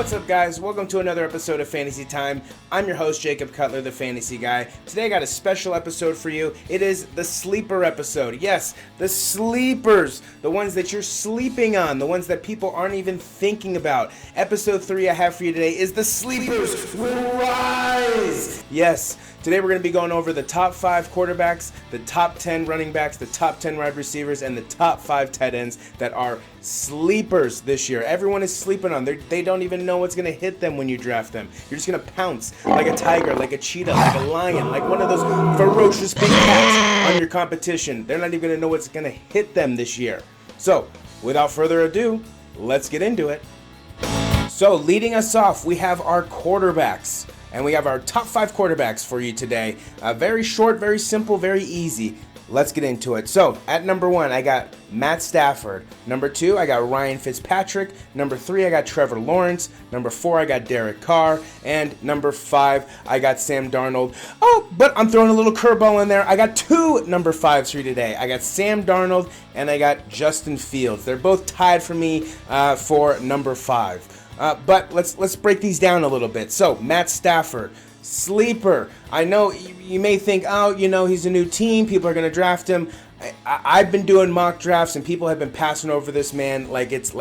What's up, guys? Welcome to another episode of Fantasy Time. I'm your host, Jacob Cutler, the Fantasy Guy. Today I got a special episode for you. It is the sleeper episode. Yes, the sleepers. The ones that you're sleeping on. The ones that people aren't even thinking about. Episode 3 I have for you today is the sleepers will rise. Yes, today we're going to be going over the top 5 quarterbacks, the top 10 running backs, the top 10 wide receivers, and the top 5 tight ends that are sleepers this year. Everyone is sleeping on. They don't even know what's going to hit them when you draft them. You're just going to pounce like a tiger, like a cheetah, like a lion, like one of those ferocious big cats on your competition. They're not even going to know what's going to hit them this year. So, without further ado, let's get into it. So, leading us off, we have our quarterbacks. And we have our top 5 quarterbacks for you today. Very short, very simple, very easy. Let's get into it. So, at number 1, I got Matt Stafford. Number 2, I got Ryan Fitzpatrick. Number 3, I got Trevor Lawrence. Number 4, I got Derek Carr. And number 5, I got Sam Darnold. Oh, but I'm throwing a little curveball in there. I got 2 number 5s for you today. I got Sam Darnold and I got Justin Fields. They're both tied for me for number 5. But let's break these down a little bit. So, Matt Stafford, sleeper. I know you may think, oh, he's a new team. People are going to draft him. I've been doing mock drafts, and people have been passing over this man like it's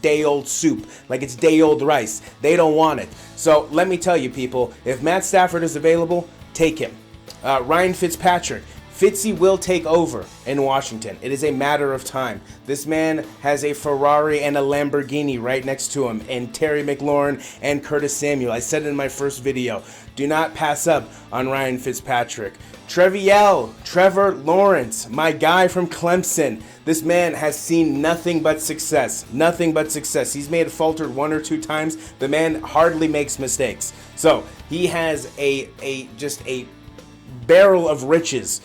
day-old soup, like it's day-old rice. They don't want it. So, let me tell you, people, if Matt Stafford is available, take him. Ryan Fitzpatrick. Fitzy will take over in Washington. It is a matter of time. This man has a Ferrari and a Lamborghini right next to him, and Terry McLaurin and Curtis Samuel. I said it in my first video. Do not pass up on Ryan Fitzpatrick. Trevor Lawrence, my guy from Clemson. This man has seen nothing but success. Nothing but success. He's made it faltered 1 or 2 times. The man hardly makes mistakes. So he has just a barrel of riches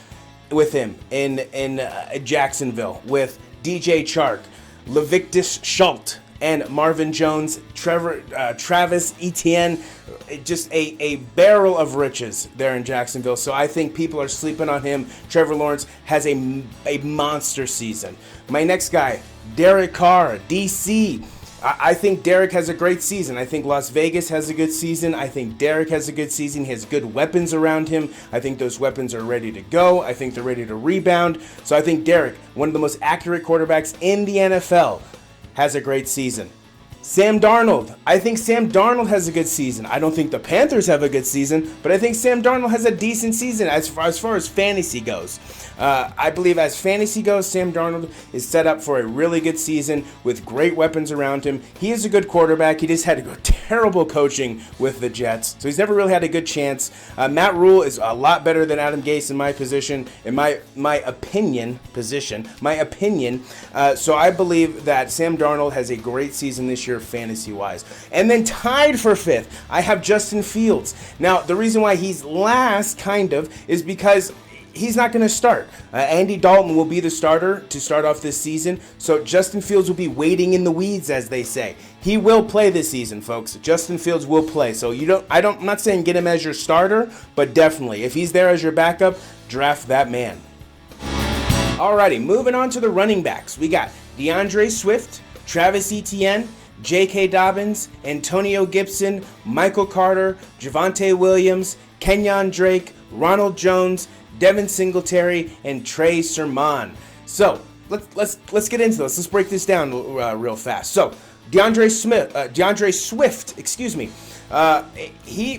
with him in Jacksonville with DJ Chark, Leviska Chanel and Marvin Jones, Travis Etienne, just a barrel of riches there in Jacksonville. So I think people are sleeping on him. Trevor Lawrence has a monster season. My next guy, Derek Carr, DC. I think Derek has a great season. I think Las Vegas has a good season. I think Derek has a good season. He has good weapons around him. I think those weapons are ready to go. I think they're ready to rebound. So I think Derek, one of the most accurate quarterbacks in the NFL, has a great season. Sam Darnold. I think Sam Darnold has a good season. I don't think the Panthers have a good season, but I think Sam Darnold has a decent season as far as fantasy goes. I believe as fantasy goes, Sam Darnold is set up for a really good season with great weapons around him. He is a good quarterback. He just had terrible coaching with the Jets, so he's never really had a good chance. Matt Rule is a lot better than Adam Gase in my position, in my opinion. So I believe that Sam Darnold has a great season this year fantasy-wise. And then tied for 5th, I have Justin Fields. Now, the reason why he's last, kind of, is because he's not going to start. Andy Dalton will be the starter to start off this season, so Justin Fields will be waiting in the weeds, as they say. He will play this season, folks. Justin Fields will play. So I'm not saying get him as your starter, but definitely, if he's there as your backup, draft that man. Alrighty, moving on to the running backs. We got Deandre Swift, Travis Etienne, J.K. Dobbins, Antonio Gibson, Michael Carter, Javonte Williams, Kenyon Drake, Ronald Jones, Devin Singletary, and Trey Sermon. So let's get into this. Let's break this down real fast. So Deandre Swift, excuse me.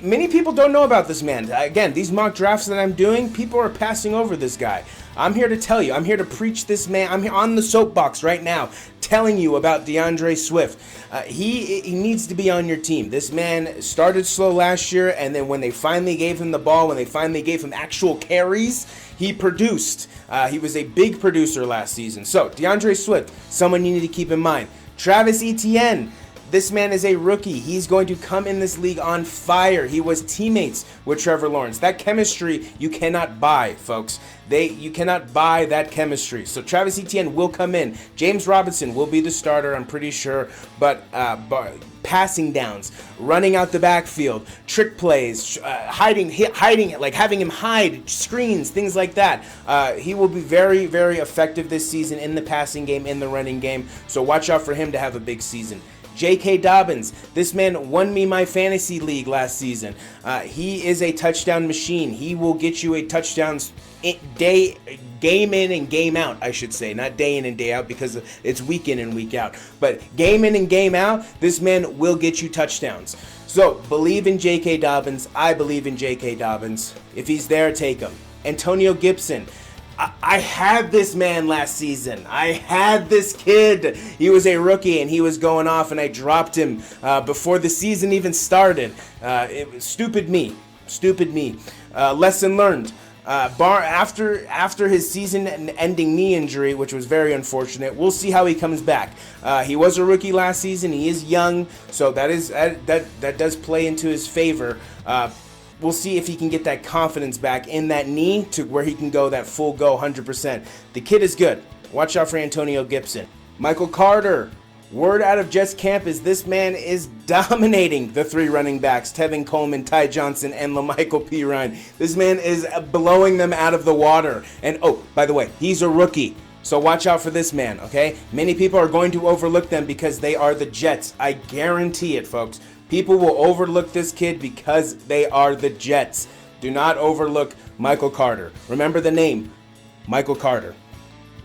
Many people don't know about this man. Again, these mock drafts that I'm doing, people are passing over this guy. I'm here to tell you. I'm here to preach this man. I'm here on the soapbox right now telling you about Deandre Swift. He needs to be on your team. This man started slow last year, and then when they finally gave him the ball, when they finally gave him actual carries, he produced. He was a big producer last season. So, Deandre Swift, someone you need to keep in mind. Travis Etienne. This man is a rookie. He's going to come in this league on fire. He was teammates with Trevor Lawrence. That chemistry you cannot buy, folks. You cannot buy that chemistry. So Travis Etienne will come in. James Robinson will be the starter, I'm pretty sure. But passing downs, running out the backfield, trick plays, hiding, like having him hide screens, things like that. He will be very, very effective this season in the passing game, in the running game. So watch out for him to have a big season. J.K. Dobbins. This man won me my fantasy league last season. He is a touchdown machine. He will get you a touchdowns game in and game out, I should say. Not day in and day out because it's week in and week out. But game in and game out, this man will get you touchdowns. So believe in J.K. Dobbins. I believe in J.K. Dobbins. If he's there, take him. Antonio Gibson. I had this man last season. I had this kid. He was a rookie and he was going off and I dropped him before the season even started. It was stupid me. Lesson learned. After his season-ending knee injury, which was very unfortunate, we'll see how he comes back. He was a rookie last season. He is young, so that does play into his favor. We'll see if he can get that confidence back in that knee to where he can go that full go 100%. The kid is good. Watch out for Antonio Gibson. Michael Carter. Word out of Jets camp is this man is dominating the three running backs, Tevin Coleman, Ty Johnson, and LaMichael Pirine. This man is blowing them out of the water. And oh, by the way, he's a rookie. So watch out for this man, okay? Many people are going to overlook them because they are the Jets. I guarantee it, folks. People will overlook this kid because they are the Jets. Do not overlook Michael Carter. Remember the name, Michael Carter.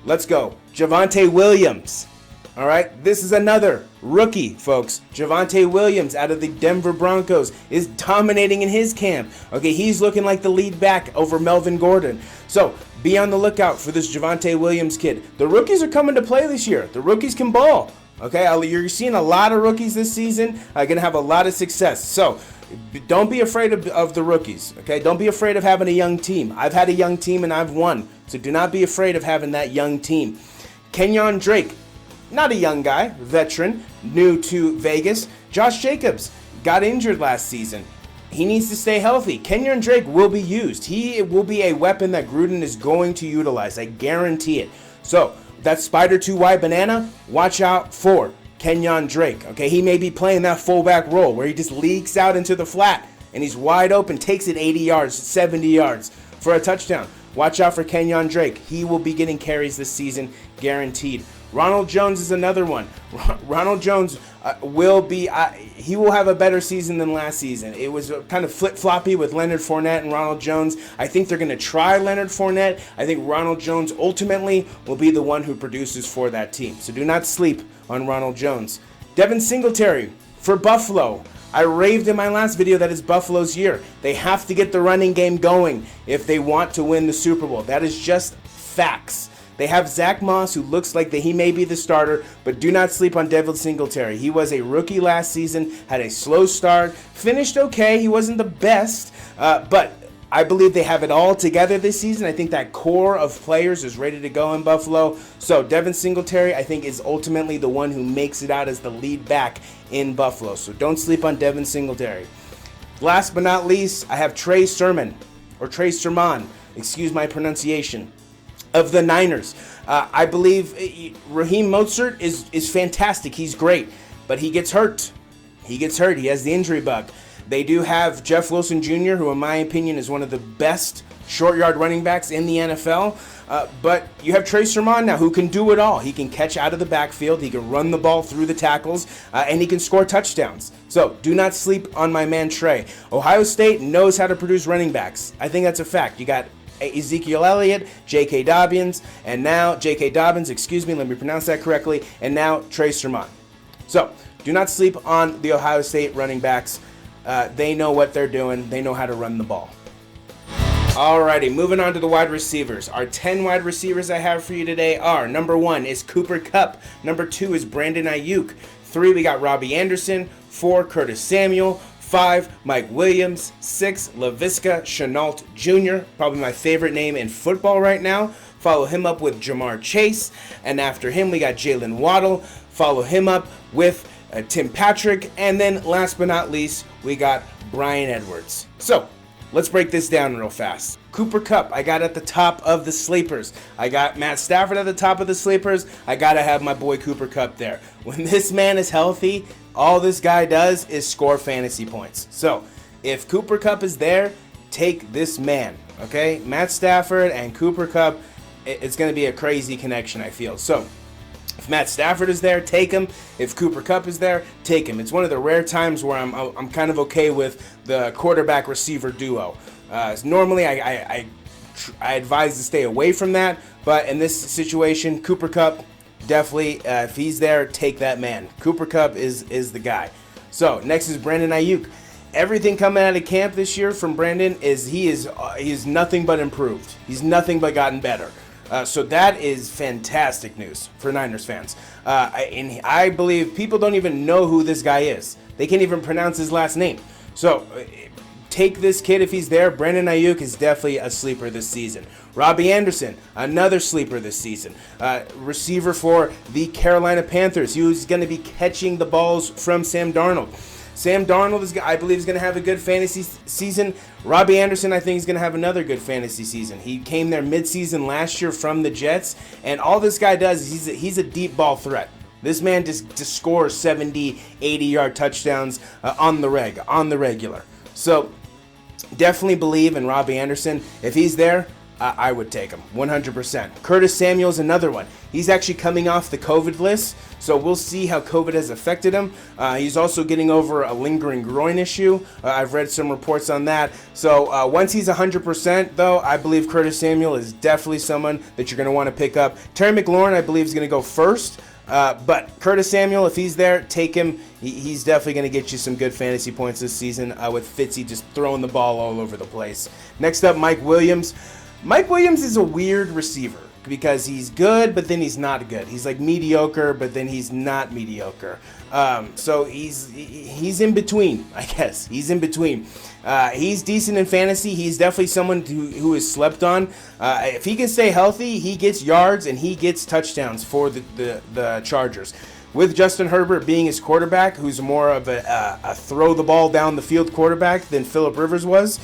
Let's go. Javonte Williams. All right, this is another rookie, folks. Javonte Williams out of the Denver Broncos is dominating in his camp. Okay, he's looking like the lead back over Melvin Gordon. So be on the lookout for this Javonte Williams kid. The rookies are coming to play this year. The rookies can ball. Okay, you're seeing a lot of rookies this season. Going to have a lot of success. So don't be afraid of the rookies. Okay, don't be afraid of having a young team. I've had a young team and I've won. So do not be afraid of having that young team. Kenyon Drake. Not a young guy, veteran, new to Vegas. Josh Jacobs got injured last season. He needs to stay healthy. Kenyon Drake will be used. He will be a weapon that Gruden is going to utilize. I guarantee it. So that Spider 2Y banana, watch out for Kenyon Drake. Okay, he may be playing that fullback role where he just leaks out into the flat and he's wide open, takes it 80 yards, 70 yards for a touchdown. Watch out for Kenyon Drake. He will be getting carries this season, guaranteed. Ronald Jones is another one. Ronald Jones he will have a better season than last season. It was kind of flip-floppy with Leonard Fournette and Ronald Jones. I think they're going to try Leonard Fournette. I think Ronald Jones ultimately will be the one who produces for that team. So do not sleep on Ronald Jones. Devin Singletary for Buffalo. I raved in my last video that it's Buffalo's year. They have to get the running game going if they want to win the Super Bowl. That is just facts. They have Zach Moss, who looks like that he may be the starter, but do not sleep on Devin Singletary. He was a rookie last season, had a slow start, finished okay. He wasn't the best, but I believe they have it all together this season. I think that core of players is ready to go in Buffalo. So Devin Singletary, I think, is ultimately the one who makes it out as the lead back in Buffalo. So don't sleep on Devin Singletary. Last but not least, I have Trey Sermon, excuse my pronunciation, of the Niners. I believe Raheem Mostert is fantastic. He's great, but he gets hurt. He has the injury bug. They do have Jeff Wilson Jr., who in my opinion is one of the best short yard running backs in the NFL. But you have Trey Sermon now, who can do it all. He can catch out of the backfield, he can run the ball through the tackles, and he can score touchdowns. So do not sleep on my man Trey. Ohio State knows how to produce running backs. I think that's a fact. You got Ezekiel Elliott, J.K. Dobbins, let me pronounce that correctly, and now Trey Sermon. So do not sleep on the Ohio State running backs. They know what they're doing. They know how to run the ball. Alrighty, moving on to the wide receivers. Our 10 wide receivers I have for you today are: number 1 is Cooper Kupp. Number 2 is Brandon Ayuk. 3, we got Robbie Anderson. 4, Curtis Samuel. 5, Mike Williams. 6, Leviska Chanel Jr., probably my favorite name in football right now. Follow him up with Jamar Chase. And after him, we got Jalen Waddle. Follow him up with Tim Patrick. And then last but not least, we got Bryan Edwards. So let's break this down real fast. Cooper Kupp, I got at the top of the sleepers. I got Matt Stafford at the top of the sleepers. I got to have my boy Cooper Kupp there. When this man is healthy, all this guy does is score fantasy points. So if Cooper Kupp is there, take this man, okay? Matt Stafford and Cooper Kupp, it's going to be a crazy connection, I feel. So If Matt Stafford is there, take him. If Cooper Kupp is there, take him. It's one of the rare times where I'm kind of okay with the quarterback receiver duo. Normally, I advise to stay away from that, but in this situation, Cooper Kupp, definitely, if he's there, take that man. Cooper Kupp is the guy. So next is Brandon Nyuk. Everything coming out of camp this year from Brandon is he is nothing but improved. He's nothing but gotten better. So that is fantastic news for Niners fans. And I believe people don't even know who this guy is. They can't even pronounce his last name. So take this kid if he's there. Brandon Nyuk is definitely a sleeper this season. Robbie Anderson, another sleeper this season. Receiver for the Carolina Panthers. He was going to be catching the balls from Sam Darnold. Sam Darnold, I believe, is going to have a good fantasy season. Robbie Anderson, I think, is going to have another good fantasy season. He came there midseason last year from the Jets, and all this guy does is he's a deep ball threat. This man just scores 70, 80-yard touchdowns on the regular. So definitely believe in Robbie Anderson. If he's there, I would take him 100%. Curtis Samuel's another one. He's actually coming off the COVID list, so we'll see how COVID has affected him. He's also getting over a lingering groin issue. I've read some reports on that. So once he's 100%, though, I believe Curtis Samuel is definitely someone that you're going to want to pick up. Terry McLaurin, I believe, is going to go first. But Curtis Samuel, if he's there, take him. He's definitely going to get you some good fantasy points this season with Fitzy just throwing the ball all over the place. Next up, Mike Williams. Mike Williams is a weird receiver because he's good, but then he's not good. He's like mediocre, but then he's not mediocre. So he's in between, I guess. He's in between. He's decent in fantasy. He's definitely someone who is slept on. If he can stay healthy, he gets yards and he gets touchdowns for the Chargers. With Justin Herbert being his quarterback, who's more of a throw the ball down the field quarterback than Phillip Rivers was,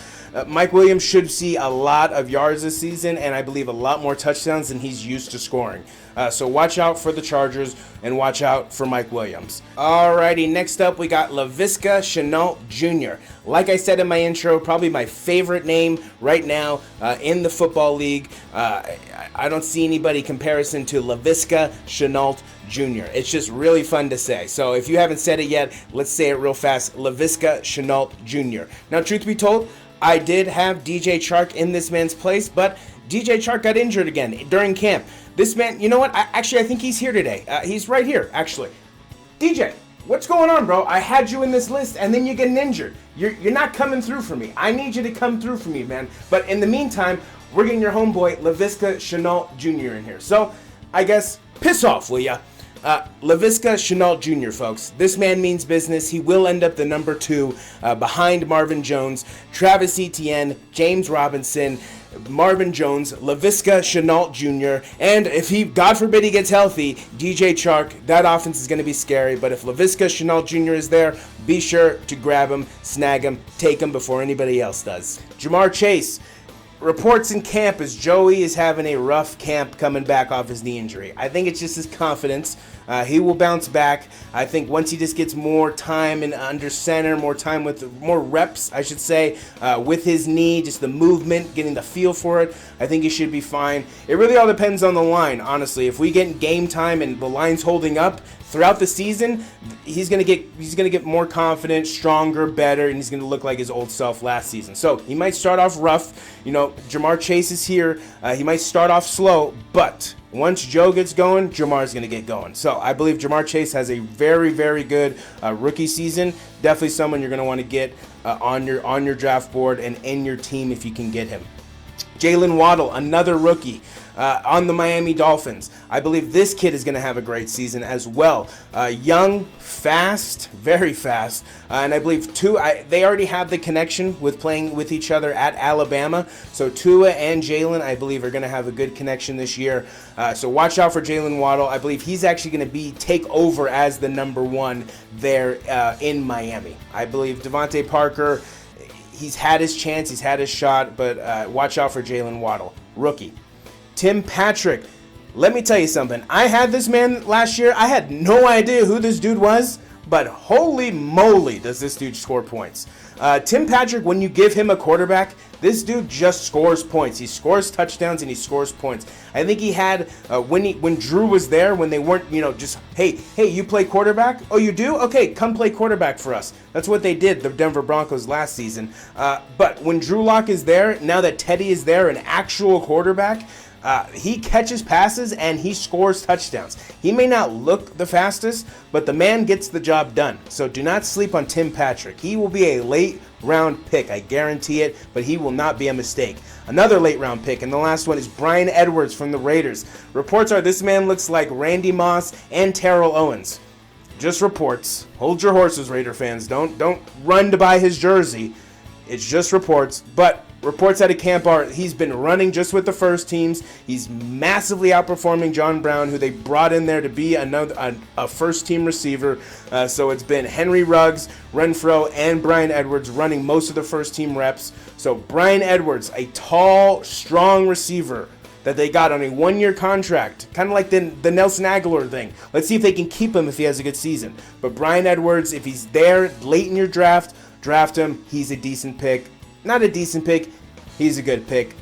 Mike Williams should see a lot of yards this season, and I believe a lot more touchdowns than he's used to scoring. So watch out for the Chargers, and watch out for Mike Williams. Alrighty, next up we got Leviska Chanel Jr. Like I said in my intro, probably my favorite name right now in the football league. I don't see anybody comparison to Leviska Chanel Jr. It's just really fun to say. So if you haven't said it yet, let's say it real fast. Leviska Chanel Jr. Now, truth be told, I did have DJ Chark in this man's place, but DJ Chark got injured again during camp. This man, you know what? I think he's here today. He's right here, actually. DJ, what's going on, bro? I had you in this list, and then you're getting injured. You're not coming through for me. I need you to come through for me, man. But in the meantime, we're getting your homeboy, Leviska Chanel Jr. in here. So, I guess, piss off, will ya? Leviska Chanel Jr., folks. This man means business. He will end up the number 2 behind Marvin Jones, Travis Etienne, James Robinson, Marvin Jones, Leviska Chanel Jr., and if he, God forbid, he gets healthy, DJ Chark. That offense is going to be scary, but if Leviska Chanel Jr. is there, be sure to grab him, snag him, take him before anybody else does. Jamar Chase. Reports in camp is Joey is having a rough camp coming back off his knee injury. I think it's just his confidence. He will bounce back. I think once he just gets more time and under center, more time with more reps, I should say, with his knee, just the movement, getting the feel for it, I think he should be fine. It really all depends on the line, honestly. If we get game time and the line's holding up throughout the season, he's gonna get more confident, stronger, better, and he's gonna look like his old self last season. So he might start off rough. You know, Jamar Chase is here. He might start off slow, but once Joe gets going, Jamar's going to get going. So I believe Jamar Chase has a very, very good rookie season. Definitely someone you're going to want to get on your draft board and in your team if you can get him. Jalen Waddle, another rookie on the Miami Dolphins. I believe this kid is going to have a great season as well. Young, fast, very fast, and I believe they already have the connection with playing with each other at Alabama. So Tua and Jalen, I believe, are going to have a good connection this year. So watch out for Jalen Waddle. I believe he's actually going to take over as the number 1 there in Miami. I believe Devontae Parker, he's had his chance, he's had his shot, but watch out for Jalen Waddle, rookie. Tim Patrick, let me tell you something. I had this man last year. I had no idea who this dude was, but holy moly does this dude score points. Tim Patrick, when you give him a quarterback, This dude just scores points. He scores touchdowns and he scores points. I think he had when Drew was there, when they weren't, just hey, you play quarterback? Oh, you do? Okay, come play quarterback for us. That's what they did, the Denver Broncos last season. But when Drew Lock is there, now that Teddy is there, an actual quarterback, he catches passes and he scores touchdowns. He may not look the fastest, but the man gets the job done. So do not sleep on Tim Patrick. He will be a late round pick, I guarantee it, but he will not be a mistake. Another late round pick, and the last one is Bryan Edwards from the Raiders. Reports are this man looks like Randy Moss and Terrell Owens. Just reports. Hold your horses, Raider fans. Don't run to buy his jersey. It's just reports, but reports out of camp are he's been running just with the first teams. He's massively outperforming John Brown, who they brought in there to be a first-team receiver. So it's been Henry Ruggs, Renfro, and Bryan Edwards running most of the first-team reps. So Bryan Edwards, a tall, strong receiver that they got on a one-year contract, kind of like the Nelson Aguilar thing. Let's see if they can keep him if he has a good season. But Bryan Edwards, if he's there late in your draft him. He's a decent pick. Not a decent pick, he's a good pick.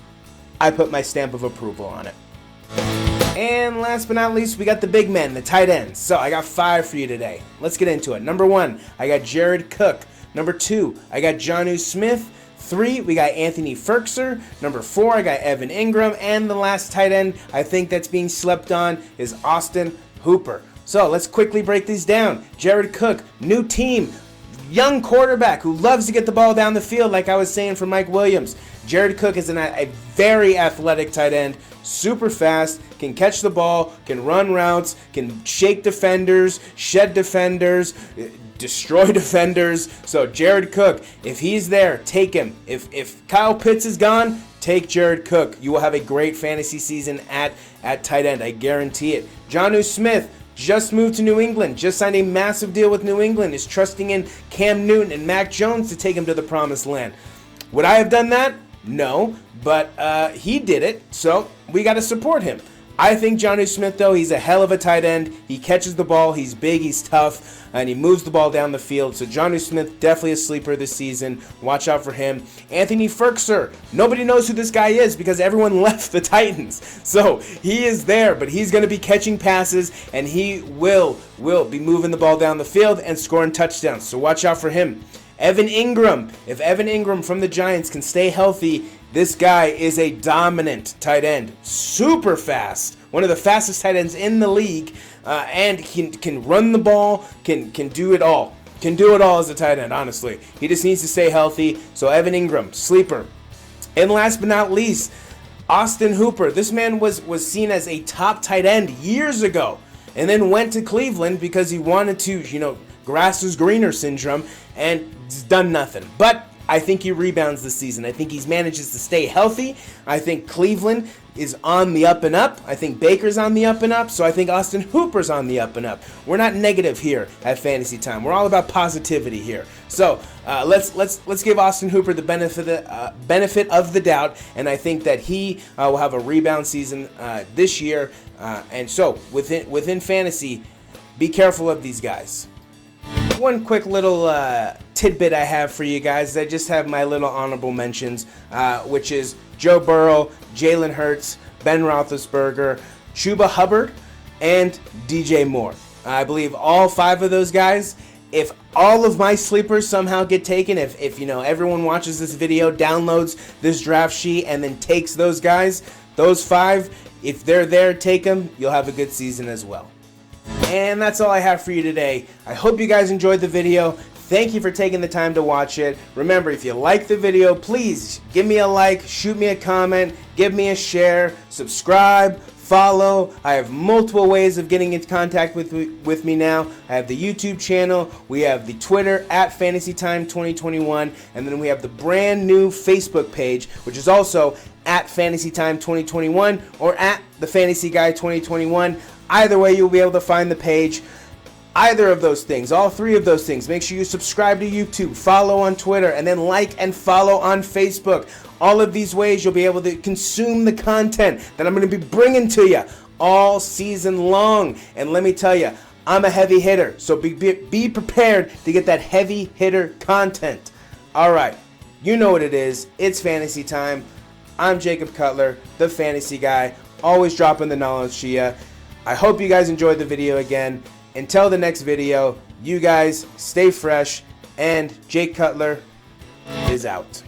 I put my stamp of approval on it. And last but not least, we got the big men, the tight ends. So I got 5 for you today. Let's get into it. Number 1, I got Jared Cook. Number 2, I got Jonnu Smith. 3, we got Anthony Fercer. Number 4, I got Evan Ingram. And the last tight end I think that's being slept on is Austin Hooper. So let's quickly break these down. Jared Cook, new team. Young quarterback who loves to get the ball down the field, like I was saying for Mike Williams. Jared Cook is a very athletic tight end, super fast, can catch the ball, can run routes, can shake defenders, shed defenders, destroy defenders. So Jared Cook, if he's there, take him. If Kyle Pitts is gone, take Jared Cook. You will have a great fantasy season at tight end, I guarantee it. Jonnu Smith just moved to New England, just signed a massive deal with New England, is trusting in Cam Newton and Mac Jones to take him to the promised land. Would I have done that? No, but he did it, so we got to support him. I think Jonnu Smith, though, he's a hell of a tight end. He catches the ball, he's big, he's tough, and he moves the ball down the field. So Jonnu Smith, definitely a sleeper this season. Watch out for him. Anthony Fercer, nobody knows who this guy is because everyone left the Titans. So he is there, but he's going to be catching passes, and he will be moving the ball down the field and scoring touchdowns. So watch out for him. Evan Ingram, if Evan Ingram from the Giants can stay healthy, this guy is a dominant tight end. Super fast. One of the fastest tight ends in the league. And can run the ball, can do it all. Can do it all as a tight end, honestly. He just needs to stay healthy. So Evan Ingram, sleeper. And last but not least, Austin Hooper. This man was seen as a top tight end years ago. And then went to Cleveland because he wanted to, grass is greener syndrome. And he's done nothing. But I think he rebounds this season. I think he manages to stay healthy. I think Cleveland is on the up and up. I think Baker's on the up and up. So I think Austin Hooper's on the up and up. We're not negative here at Fantasy Time. We're all about positivity here. So let's give Austin Hooper the benefit of the doubt, and I think that he will have a rebound season this year. And so within fantasy, be careful of these guys. One quick little tidbit I have for you guys. I just have my little honorable mentions, which is Joe Burrow, Jalen Hurts, Ben Roethlisberger, Chuba Hubbard, and DJ Moore. I believe all 5 of those guys. If all of my sleepers somehow get taken, if everyone watches this video, downloads this draft sheet, and then takes those guys, those 5, if they're there, take them. You'll have a good season as well. And that's all I have for you today. I hope you guys enjoyed the video. Thank you for taking the time to watch it. Remember, if you like the video, please give me a like, shoot me a comment, give me a share, subscribe, follow. I have multiple ways of getting in contact with me now. I have the YouTube channel, we have the Twitter at FantasyTime2021, and then we have the brand new Facebook page, which is also at FantasyTime2021 or at the Fantasy Guy 2021. Either way, you'll be able to find the page. Either of those things, all 3 of those things. Make sure you subscribe to YouTube, follow on Twitter, and then like and follow on Facebook. All of these ways you'll be able to consume the content that I'm going to be bringing to you all season long. And let me tell you, I'm a heavy hitter, so be prepared to get that heavy hitter content. All right, You know what it is. It's fantasy time. I'm Jacob Cutler, the fantasy guy, always dropping the knowledge to you. I hope you guys enjoyed the video again. Until the next video, you guys stay fresh, and Jake Cutler is out.